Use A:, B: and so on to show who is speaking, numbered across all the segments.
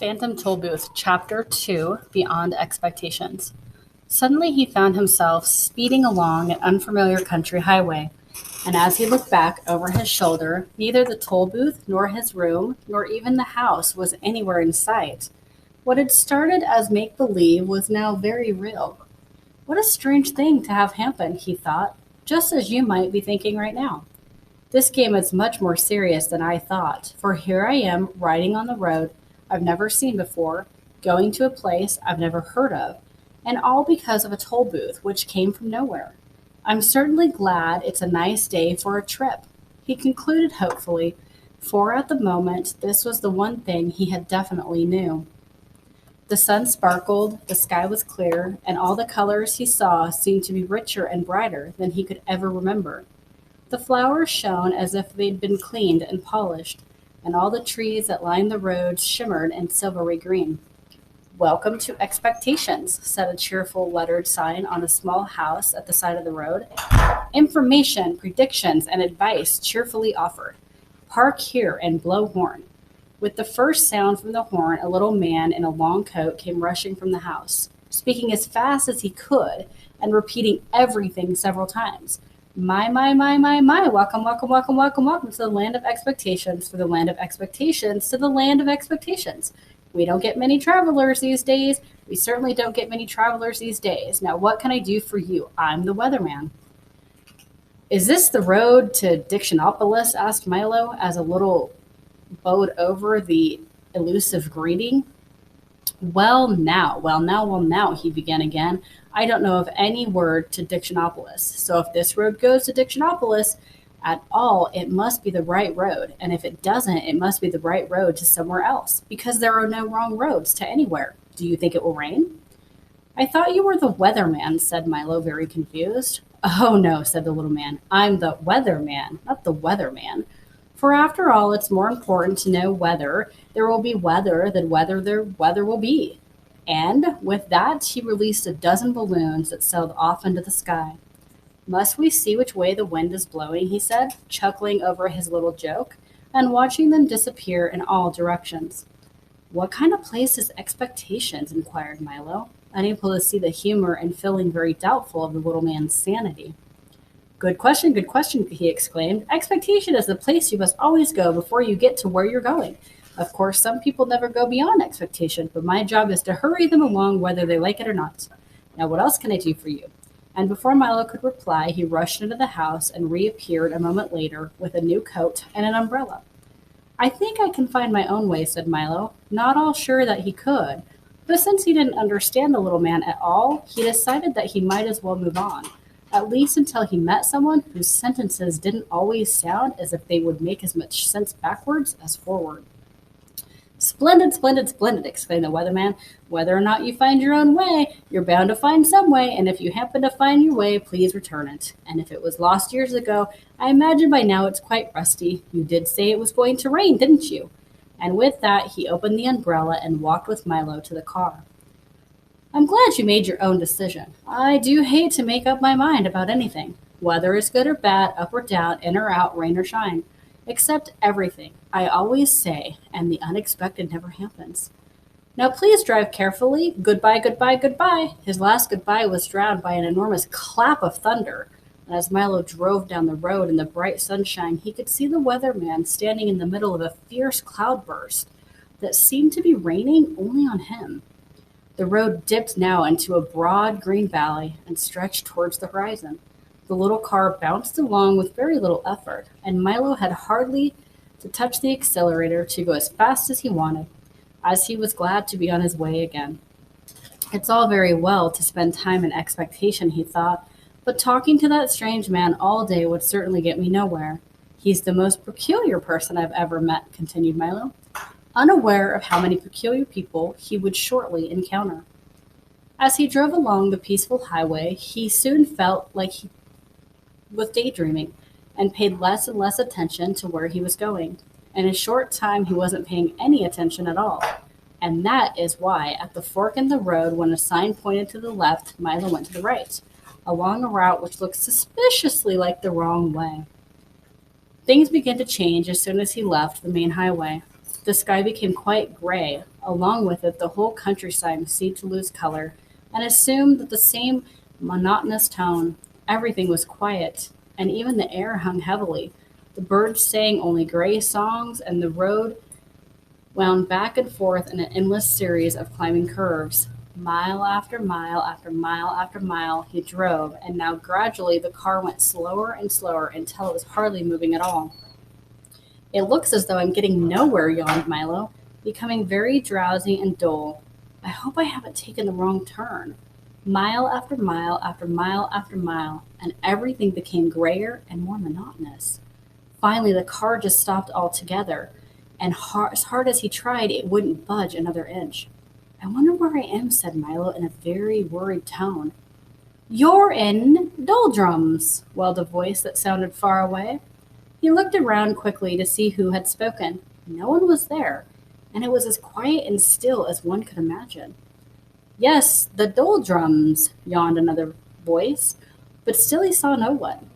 A: Phantom Tollbooth, Chapter 2, Beyond Expectations. Suddenly he found himself speeding along an unfamiliar country highway, and as he looked back over his shoulder, neither the toll booth, nor his room, nor even the house was anywhere in sight. What had started as make-believe was now very real. What a strange thing to have happen, he thought, just as you might be thinking right now. This game is much more serious than I thought, for here I am riding on the road I've never seen before, going to a place I've never heard of, and all because of a toll booth which came from nowhere. I'm certainly glad it's a nice day for a trip, he concluded hopefully, for at the moment this was the one thing he had definitely knew. The sun sparkled, the sky was clear, and all the colors he saw seemed to be richer and brighter than he could ever remember. The flowers shone as if they'd been cleaned and polished, and all the trees that lined the road shimmered in silvery green. "Welcome to Expectations," said a cheerful lettered sign on a small house at the side of the road. "Information, predictions, and advice cheerfully offered. Park here and blow horn." With the first sound from the horn, a little man in a long coat came rushing from the house, speaking as fast as he could and repeating everything several times. My, welcome, welcome, welcome, welcome, welcome to the land of expectations, for the land of expectations, to the land of expectations. We don't get many travelers these days. We certainly don't get many travelers these days. Now, what can I do for you? I'm the weatherman. "Is this the road to Dictionopolis?" asked Milo, as a little bowed over the elusive greeting. Well now, he began again. "I don't know of any word to Dictionopolis, so if this road goes to Dictionopolis at all, it must be the right road, and if it doesn't, it must be the right road to somewhere else, because there are no wrong roads to anywhere. Do you think it will rain?" "I thought you were the weatherman," said Milo, very confused. "Oh, no," said the little man. "I'm the weatherman, not the weatherman. For after all, it's more important to know whether there will be weather than whether there weather will be." And with that he released a dozen balloons that sailed off into the sky. "Must we see which way the wind is blowing?" he said, chuckling over his little joke, and watching them disappear in all directions. "What kind of place is Expectations?" inquired Milo, unable to see the humor and feeling very doubtful of the little man's sanity. Good question, he exclaimed. "Expectation is the place you must always go before you get to where you're going. Of course, some people never go beyond expectation, but my job is to hurry them along whether they like it or not. Now, what else can I do for you?" And before Milo could reply, he rushed into the house and reappeared a moment later with a new coat and an umbrella. "I think I can find my own way," said Milo, not all sure that he could. But since he didn't understand the little man at all, he decided that he might as well move on, at least until he met someone whose sentences didn't always sound as if they would make as much sense backwards as forward. "Splendid, splendid, splendid," exclaimed the weatherman. "Whether or not you find your own way, you're bound to find some way, and if you happen to find your way, please return it. And if it was lost years ago, I imagine by now it's quite rusty. You did say it was going to rain, didn't you?" And with that, he opened the umbrella and walked with Milo to the car. "I'm glad you made your own decision. I do hate to make up my mind about anything. Whether it's good or bad, up or down, in or out, rain or shine. Except everything, I always say, and the unexpected never happens. Now please drive carefully. Goodbye, goodbye, goodbye." His last goodbye was drowned by an enormous clap of thunder, and as Milo drove down the road in the bright sunshine, he could see the weatherman standing in the middle of a fierce cloudburst that seemed to be raining only on him. The road dipped now into a broad green valley and stretched towards the horizon. The little car bounced along with very little effort, and Milo had hardly to touch the accelerator to go as fast as he wanted, as he was glad to be on his way again. "It's all very well to spend time in expectation," he thought, "but talking to that strange man all day would certainly get me nowhere. He's the most peculiar person I've ever met," continued Milo, unaware of how many peculiar people he would shortly encounter. As he drove along the peaceful highway, he soon felt like he was daydreaming, and paid less and less attention to where he was going. In a short time, he wasn't paying any attention at all. And that is why, at the fork in the road, when a sign pointed to the left, Milo went to the right, along a route which looked suspiciously like the wrong way. Things began to change as soon as he left the main highway. the sky became quite gray. Along with it, the whole countryside seemed to lose color and assumed the same monotonous tone. Everything was quiet, and even the air hung heavily. The birds sang only gray songs, and the road wound back and forth in an endless series of climbing curves. Mile after mile after mile after mile he drove, and now gradually the car went slower and slower until it was hardly moving at all. It looks as though I'm getting nowhere, yawned Milo, becoming very drowsy and dull. I hope I haven't taken the wrong turn. Mile after mile after mile after mile, and everything became grayer and more monotonous. Finally, the car just stopped altogether, and as hard as he tried, it wouldn't budge another inch. I wonder where I am, said Milo in a very worried tone. You're in doldrums, wailed a voice that sounded far away. He looked around quickly to see who had spoken. No one was there, and it was as quiet and still as one could imagine. Yes, the doldrums, yawned another voice, but still he saw no one.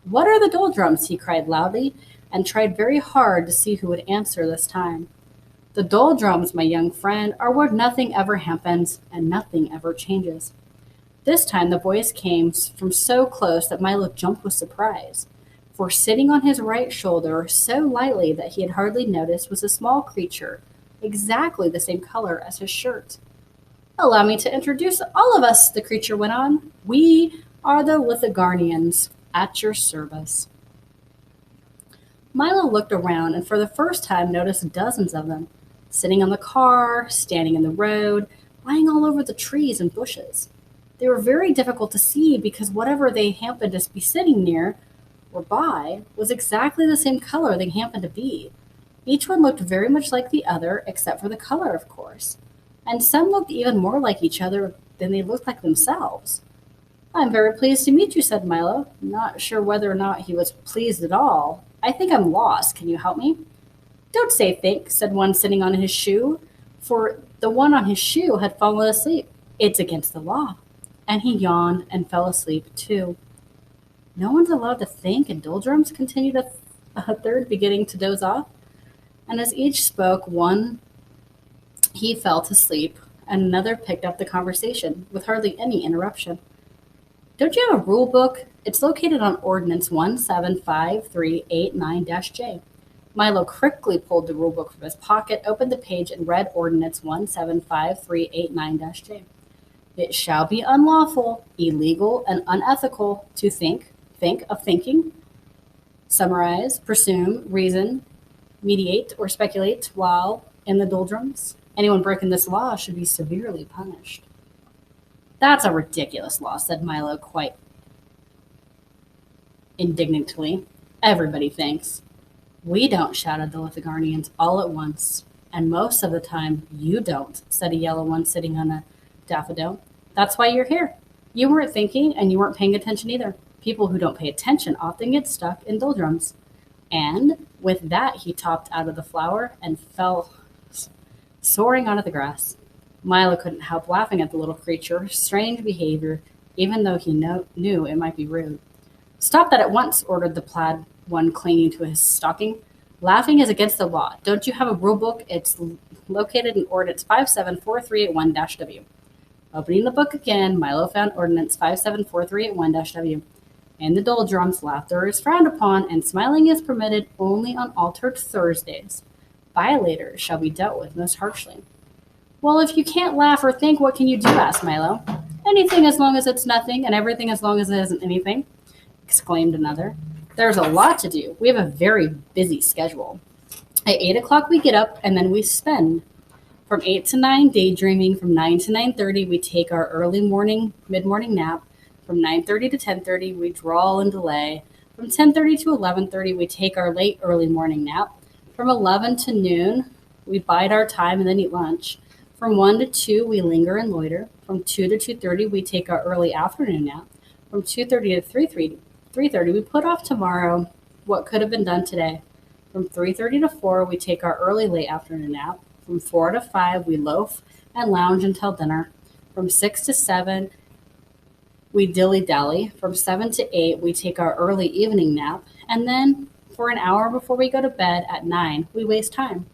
A: What are the doldrums? He cried loudly, and tried very hard to see who would answer this time. The doldrums, my young friend, are where nothing ever happens and nothing ever changes. This time the voice came from so close that Milo jumped with surprise, for sitting on his right shoulder so lightly that he had hardly noticed was a small creature, exactly the same color as his shirt. Allow me to introduce all of us, the creature went on. We are the Lithogarnians, at your service. Milo looked around and for the first time noticed dozens of them, sitting on the car, standing in the road, lying all over the trees and bushes. They were very difficult to see because whatever they happened to be sitting near or by was exactly the same color they happened to be. Each one looked very much like the other, except for the color, of course. And some looked even more like each other than they looked like themselves. I'm very pleased to meet you, said Milo, not sure whether or not he was pleased at all. I think I'm lost. Can you help me? Don't say think, said one sitting on his shoe, for the one on his shoe had fallen asleep. It's against the law. And he yawned and fell asleep, too. No one's allowed to think in doldrums, continued a third, beginning to doze off. And as each spoke, one he fell to sleep, and another picked up the conversation, with hardly any interruption. Don't you have a rule book? It's located on Ordinance 175389-J. Milo quickly pulled the rule book from his pocket, opened the page, and read Ordinance 175389-J. It shall be unlawful, illegal, and unethical to think of thinking, summarize, presume, reason, mediate, or speculate while in the doldrums. Anyone breaking this law should be severely punished. That's a ridiculous law, said Milo quite indignantly. Everybody thinks. We don't, shouted the Lithogarnians all at once. And most of the time, you don't, said a yellow one sitting on a daffodil. That's why you're here. You weren't thinking, and you weren't paying attention either. People who don't pay attention often get stuck in doldrums. And with that, he topped out of the flower and fell soaring onto the grass. Milo couldn't help laughing at the little creature's strange behavior, even though he knew it might be rude. Stop that at once, ordered the plaid one clinging to his stocking. Laughing is against the law. Don't you have a rule book? It's located in Ordinance 574381-W. Opening the book again, Milo found Ordinance 574381-W. In the doldrums, laughter is frowned upon, and smiling is permitted only on altered Thursdays. Violators shall be dealt with most harshly. Well, if you can't laugh or think, what can you do? Asked Milo. Anything as long as it's nothing, and everything as long as it isn't anything, exclaimed another. There's a lot to do. We have a very busy schedule. At 8 o'clock we get up, and then we spend. From 8 to 9, daydreaming. From 9 to 9:30, we take our early morning, mid-morning nap. From 9:30 to 10:30, we drawl and delay. From 10:30 to 11:30, we take our late early morning nap. From 11 to noon, we bide our time and then eat lunch. From 1 to 2, we linger and loiter. From 2 to 2:30, we take our early afternoon nap. From 2:30 to 3:30, we put off tomorrow what could have been done today. From 3:30 to 4, we take our early late afternoon nap. From 4 to 5, we loaf and lounge until dinner. From 6 to 7, we dilly-dally. From 7 to 8, we take our early evening nap. And then, for an hour before we go to bed at 9, we waste time.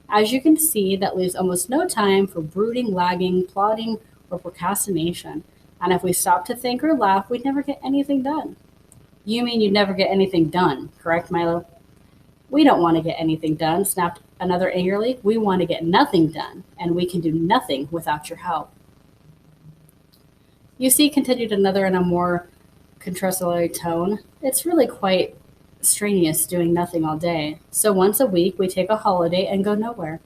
A: As you can see, that leaves almost no time for brooding, lagging, plotting, or procrastination. And if we stop to think or laugh, we'd never get anything done. You mean you'd never get anything done, correct, Milo? We don't want to get anything done, snapped another angrily. We want to get nothing done, and we can do nothing without your help. You see, continued another in a more contractory tone, it's really quite strenuous doing nothing all day. So once a week, we take a holiday and go nowhere,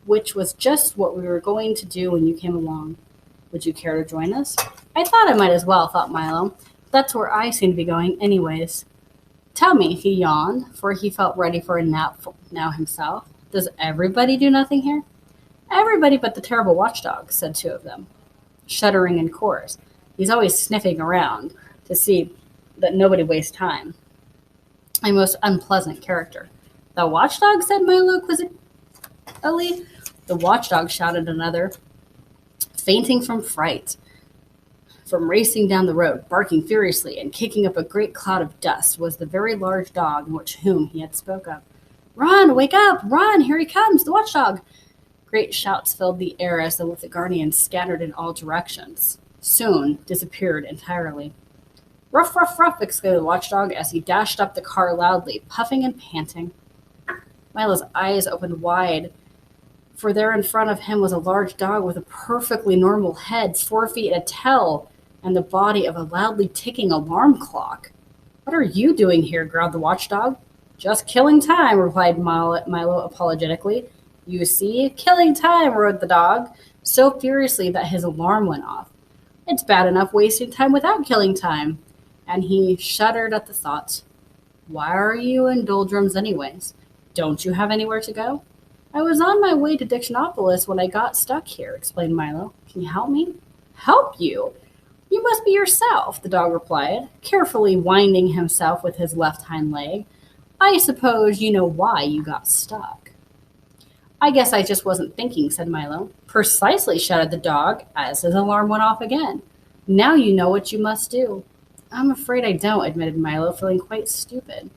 A: which was just what we were going to do when you came along. Would you care to join us? I thought I might as well, thought Milo. That's where I seem to be going, anyways. Tell me, he yawned, for he felt ready for a nap now himself. Does everybody do nothing here? Everybody but the terrible watchdog, said two of them, shuddering in chorus. He's always sniffing around to see that nobody wastes time. A most unpleasant character. The watchdog, said Milo quizzically. The watchdog, shouted another, fainting from fright, from racing down the road, barking furiously and kicking up a great cloud of dust, was the very large dog whom he had spoke of. Run, wake up, run, here he comes, the watchdog. Great shouts filled the air as the guardians scattered in all directions. Soon disappeared entirely. Ruff, ruff, ruff, exclaimed the watchdog as he dashed up the car loudly, puffing and panting. Milo's eyes opened wide, for there in front of him was a large dog with a perfectly normal head, 4 feet and a tail, and the body of a loudly ticking alarm clock. What are you doing here? Growled the watchdog. Just killing time, replied Milo apologetically. You see, killing time, roared the dog, so furiously that his alarm went off. It's bad enough wasting time without killing time. And he shuddered at the thought. Why are you in doldrums anyways? Don't you have anywhere to go? I was on my way to Dictionopolis when I got stuck here, explained Milo. Can you help me? Help you? You must be yourself, the dog replied, carefully winding himself with his left hind leg. I suppose you know why you got stuck. I guess I just wasn't thinking, said Milo. Precisely, shouted the dog, as his alarm went off again. Now you know what you must do. I'm afraid I don't, admitted Milo, feeling quite stupid.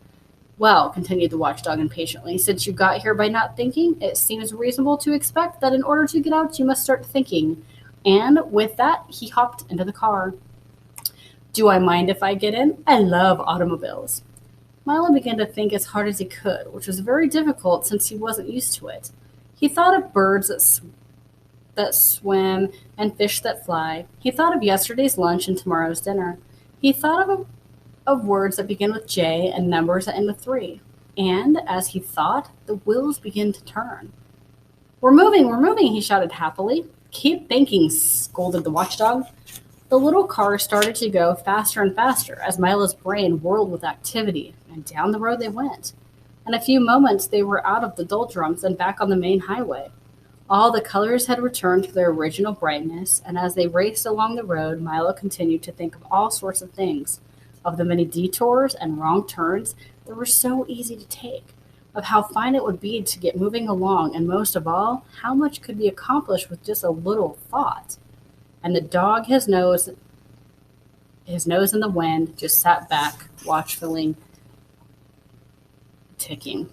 A: Well, continued the watchdog impatiently, since you got here by not thinking, it seems reasonable to expect that in order to get out, you must start thinking. And with that, he hopped into the car. Do I mind if I get in? I love automobiles. Milo began to think as hard as he could, which was very difficult since he wasn't used to it. He thought of birds that swim and fish that fly. He thought of yesterday's lunch and tomorrow's dinner. He thought of words that begin with J and numbers that end with 3. And, as he thought, the wheels began to turn. We're moving, he shouted happily. Keep thinking, scolded the watchdog. The little car started to go faster and faster as Milo's brain whirled with activity, and down the road they went. In a few moments they were out of the doldrums and back on the main highway. All the colors had returned to their original brightness, and as they raced along the road, Milo continued to think of all sorts of things, of the many detours and wrong turns that were so easy to take, of how fine it would be to get moving along, and most of all, how much could be accomplished with just a little thought. And the dog, his nose in the wind, just sat back, watchfully ticking.